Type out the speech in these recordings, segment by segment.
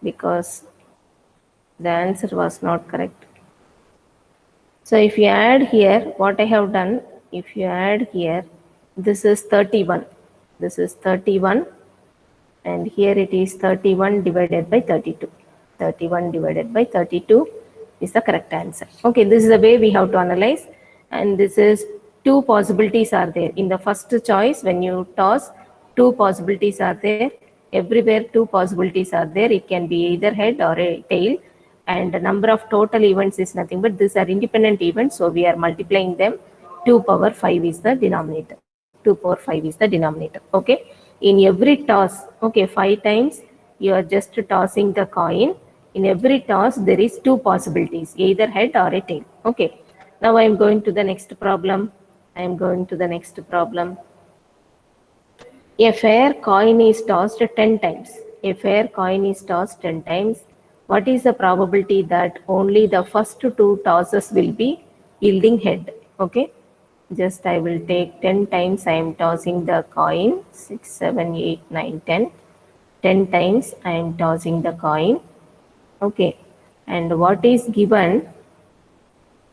because the answer was not correct. So if you add here, what I have done, if you add here, this is 31. This is 31, and here it is 31 divided by 32. 31 divided by 32 is the correct answer. Okay, this is the way we have to analyze, and this is two possibilities are there. In the first choice, when you toss, two possibilities are there. Everywhere two possibilities are there. It can be either head or a tail, and the number of total events is nothing but these are independent events, so we are multiplying them. 2 power 5 is the denominator. 2 power 5 is the denominator. Okay, in every toss, okay, 5 times you are just tossing the coin. In every toss there is two possibilities, either head or a tail. Okay, now I am going to the next problem. I am going to the next problem. A fair coin is tossed 10 times. A fair coin is tossed 10 times. What is the probability that only the first two tosses will be yielding head? Okay, just I will take 10 times I am tossing the coin. 6, 7, 8, 9, 10. 10 times I am tossing the coin. Okay, and what is given?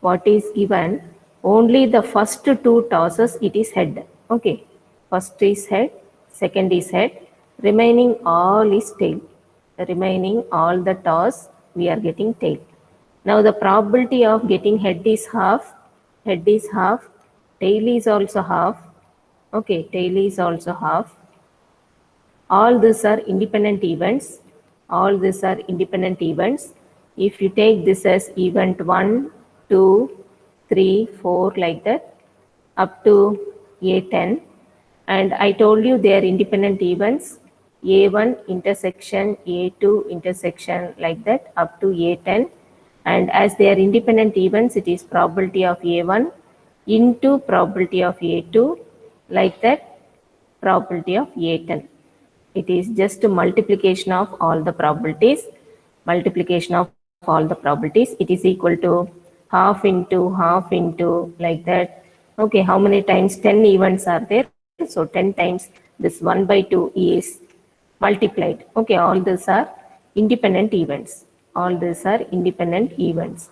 What is given? Only the first two tosses it is head. Okay, first is head, second is head, remaining all is tail. Remaining all the toss we are getting tail. Now the probability of getting head is half, tail is also half. Okay, tail is also half. All these are independent events. All these are independent events. If you take this as event 1, 2, 3, 4 like that up to A10, and I told you they are independent events. A1 intersection, A2 intersection like that up to A10, and as they are independent events, it is probability of A1 into probability of A2 like that, probability of A10. It is just a multiplication of all the probabilities. Multiplication of all the probabilities. It is equal to half into like that. Okay, how many times? 10 events are there. So 10 times this 1 by 2 is multiplied. Okay, all these are independent events. All these are independent events.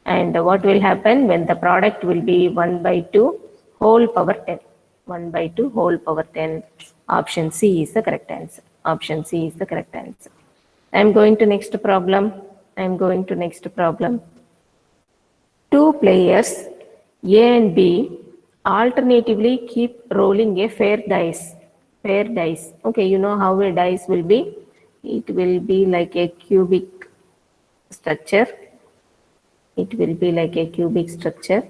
And what will happen when the product will be 1 by 2 whole power 10. 1 by 2 whole power 10. Option C is the correct answer. Option C is the correct answer. I am going to next problem. I am going to next problem. Two players, A and B, alternatively keep rolling a fair dice. Fair dice. Okay, you know how a dice will be. It will be like a cubic structure. It will be like a cubic structure.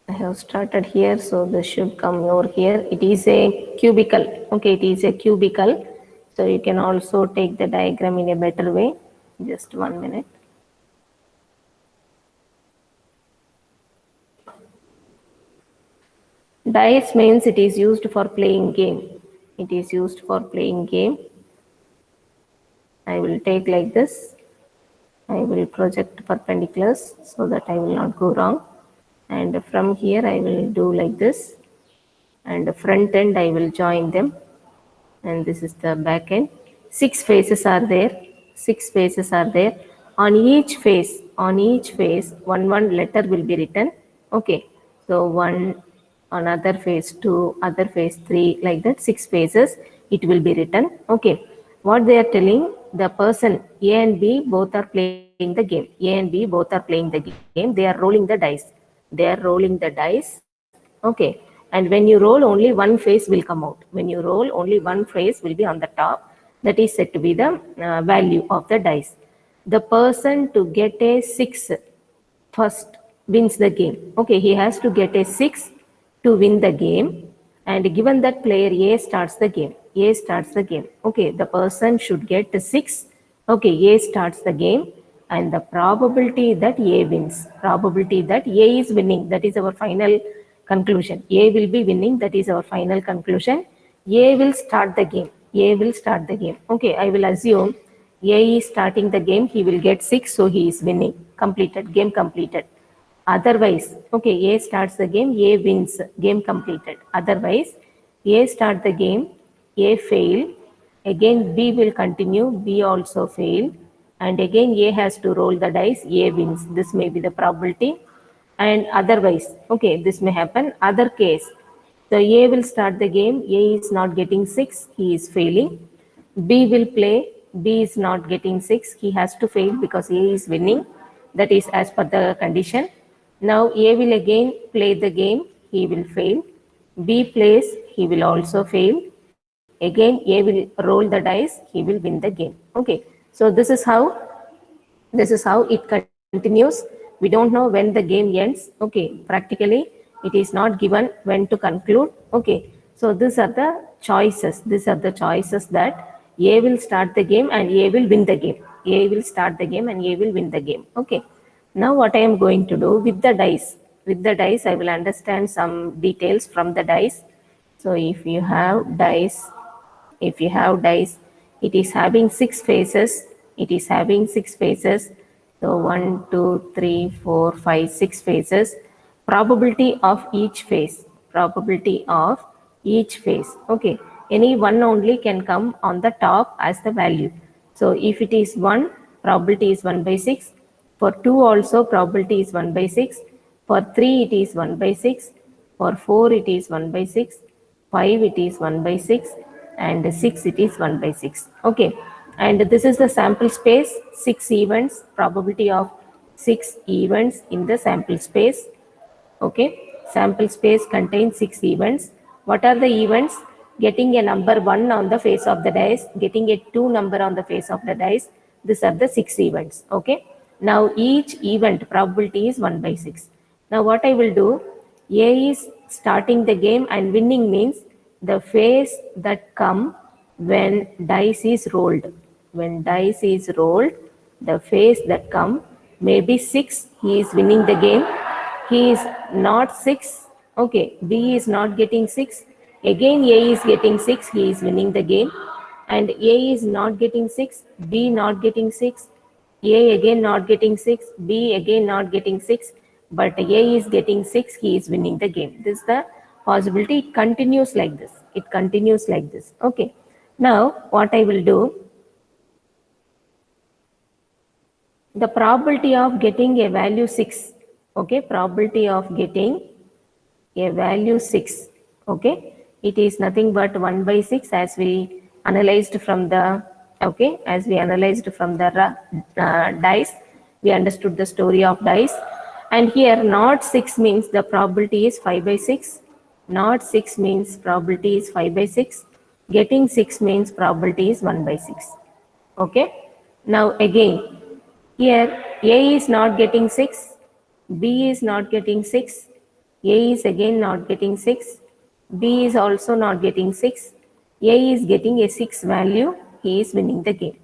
I have started here, so this should come over here. It is a cubicle. Okay, it is a cubicle. So you can also take the diagram in a better way. Just 1 minute. Dice means it is used for playing game. It is used for playing game. I will take like this. I will project perpendiculars so that I will not go wrong. And from here I will do like this. And the front end I will join them. And this is the back end. 6 faces are there. 6 faces are there. On each face, one letter will be written. Okay. So one, on other face 2, other face 3, like that 6 faces it will be written. Okay. What they are telling, the person A and B both are playing the game. A and B both are playing the game. They are rolling the dice. They are rolling the dice. Okay. And when you roll, only one face will come out. When you roll, only one face will be on the top. That is said to be the value of the dice. The person to get a 6 first wins the game. Okay, he has to get a 6 to win the game. And given that player A starts the game. A starts the game. Okay, the person should get a 6. Okay, A starts the game. And the probability that A wins. Probability that A is winning. That is our final conclusion. A will be winning. That is our final conclusion. A will start the game. A will start the game. Okay, I will assume A is starting the game. He will get 6, so he is winning. Completed. Game completed. Otherwise, okay, A starts the game. A wins. Game completed. Otherwise, A start the game. A fail, again B will continue, B also fail, and again A has to roll the dice, A wins. This may be the probability. And otherwise, okay, this may happen. Other case, the A will start the game, A is not getting 6, he is failing. B will play, B is not getting 6, he has to fail because A is winning. That is as per the condition. Now A will again play the game, he will fail. B plays, he will also fail. Again, A will roll the dice, he will win the game. Okay, so this is how it continues. We don't know when the game ends. Okay, practically it is not given when to conclude. Okay, so these are the choices. These are the choices that A will start the game and A will win the game. A will start the game and A will win the game. Okay, now what I am going to do with the dice. With the dice, I will understand some details from the dice. So if you have dice, it is having 6 faces. It is having 6 faces. So 1, 2, 3, 4, 5, 6 faces. Probability of each face. Probability of each face. Okay. Any one only can come on the top as the value. So if it is 1, probability is 1 by 6. For 2 also probability is 1 by 6. For 3 it is 1 by 6. For 4 it is 1 by 6. 5 it is 1 by 6, and 6 it is 1 by 6. Okay, and this is the sample space, 6 events, probability of 6 events in the sample space. Okay, sample space contains 6 events. What are the events? Getting a number 1 on the face of the dice, getting a 2 number on the face of the dice. These are the 6 events. Okay, now each event probability is 1 by 6. Now what I will do, A is starting the game and winning means the face that come when dice is rolled. When dice is rolled, the face that come may be 6, he is winning the game. He is not 6, okay, B is not getting 6. Again A is getting 6, he is winning the game. And A is not getting 6, B not getting 6, A again not getting 6, B again not getting 6, but A is getting 6, he is winning the game. This is the possibility. It continues like this. It continues like this. Okay. Now, what I will do, the probability of getting a value 6, okay, probability of getting a value 6, okay, it is nothing but 1 by 6 as we analyzed from the, okay, as we analyzed from the dice, we understood the story of dice. And here not 6 means the probability is 5 by 6, not 6 means probability is 5 by 6, getting 6 means probability is 1 by 6. Okay, now again, here A is not getting 6, B is not getting 6, A is again not getting 6, B is also not getting 6, A is getting a 6 value, he is winning the game.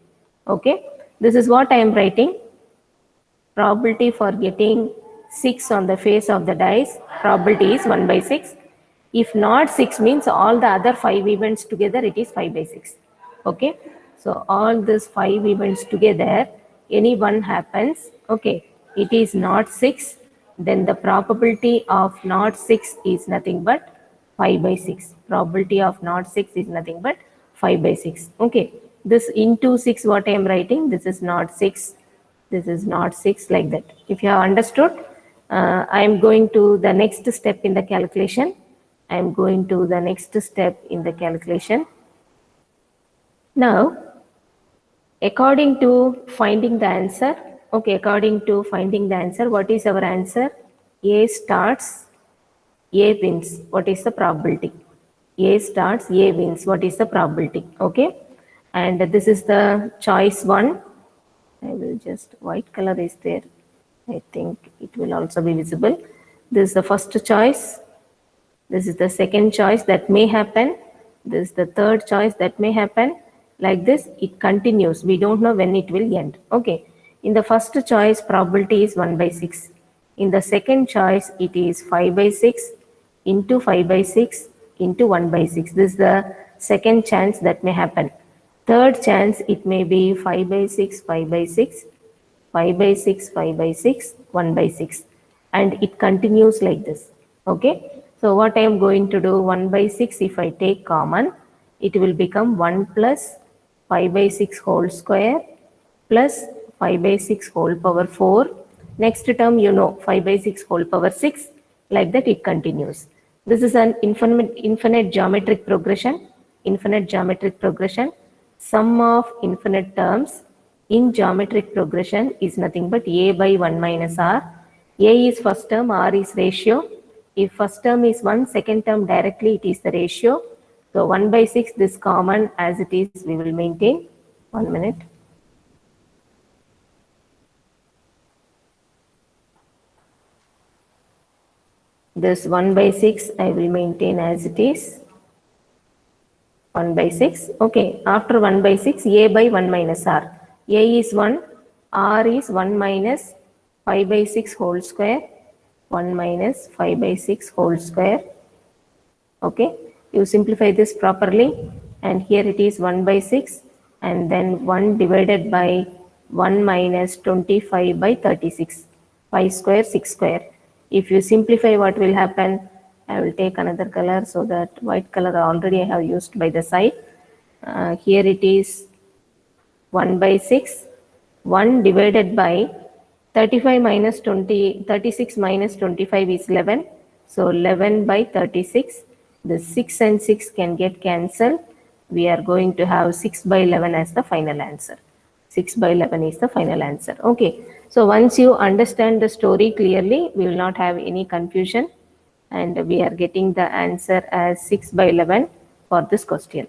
Okay, this is what I am writing. Probability for getting 6 on the face of the dice, probability is 1 by 6. If not 6 means all the other 5 events together, it is 5 by 6. Okay, so all these 5 events together, any one happens, okay, it is not 6, then the probability of not 6 is nothing but 5 by 6. Probability of not 6 is nothing but 5 by 6. Okay, this into 6 what I am writing, this is not 6, this is not 6, like that. If you have understood, I am going to the next step in the calculation. I am going to the next step in the calculation. Now, according to finding the answer, okay, according to finding the answer, what is our answer? A starts, A wins. What is the probability? A starts, A wins. What is the probability? Okay, and this is the choice 1. I will just, white color is there. I think it will also be visible. This is the first choice. This is the second choice that may happen. This is the third choice that may happen. Like this, it continues. We don't know when it will end. Okay. In the first choice, probability is 1 by 6. In the second choice, it is 5 by 6 into 5 by 6 into 1 by 6. This is the second chance that may happen. Third chance, it may be 5 by 6, 5 by 6, 5 by 6, 5 by 6, 1 by 6. And it continues like this. Okay. So what I am going to do, 1 by 6, if I take common, it will become 1 plus 5 by 6 whole square plus 5 by 6 whole power 4. Next term, 5 by 6 whole power 6. Like that it continues. This is an infinite geometric progression. Infinite geometric progression. Sum of infinite terms in geometric progression is nothing but a by 1 minus r. A is first term, r is ratio. If first term is 1, second term directly it is the ratio. So 1 by 6, this common as it is, we will maintain. 1 minute. This 1 by 6, I will maintain as it is. 1 by 6. Okay, after 1 by 6, a by 1 minus r. A is 1, r is 1 minus 5 by 6 whole square. 1 minus 5 by 6 whole square. Okay, you simplify this properly, and here it is 1 by 6, and then 1 divided by 1 minus 25 by 36. 5 square, 6 square. If you simplify, what will happen? I will take another color so that white color already I have used by the side. Here it is 1 by 6. 1 divided by 35 minus 20, 36 minus 25 is 11. So 11 by 36. The 6 and 6 can get cancelled. We are going to have 6 by 11 as the final answer. 6 by 11 is the final answer. Okay. So once you understand the story clearly, we will not have any confusion. And we are getting the answer as 6 by 11 for this question.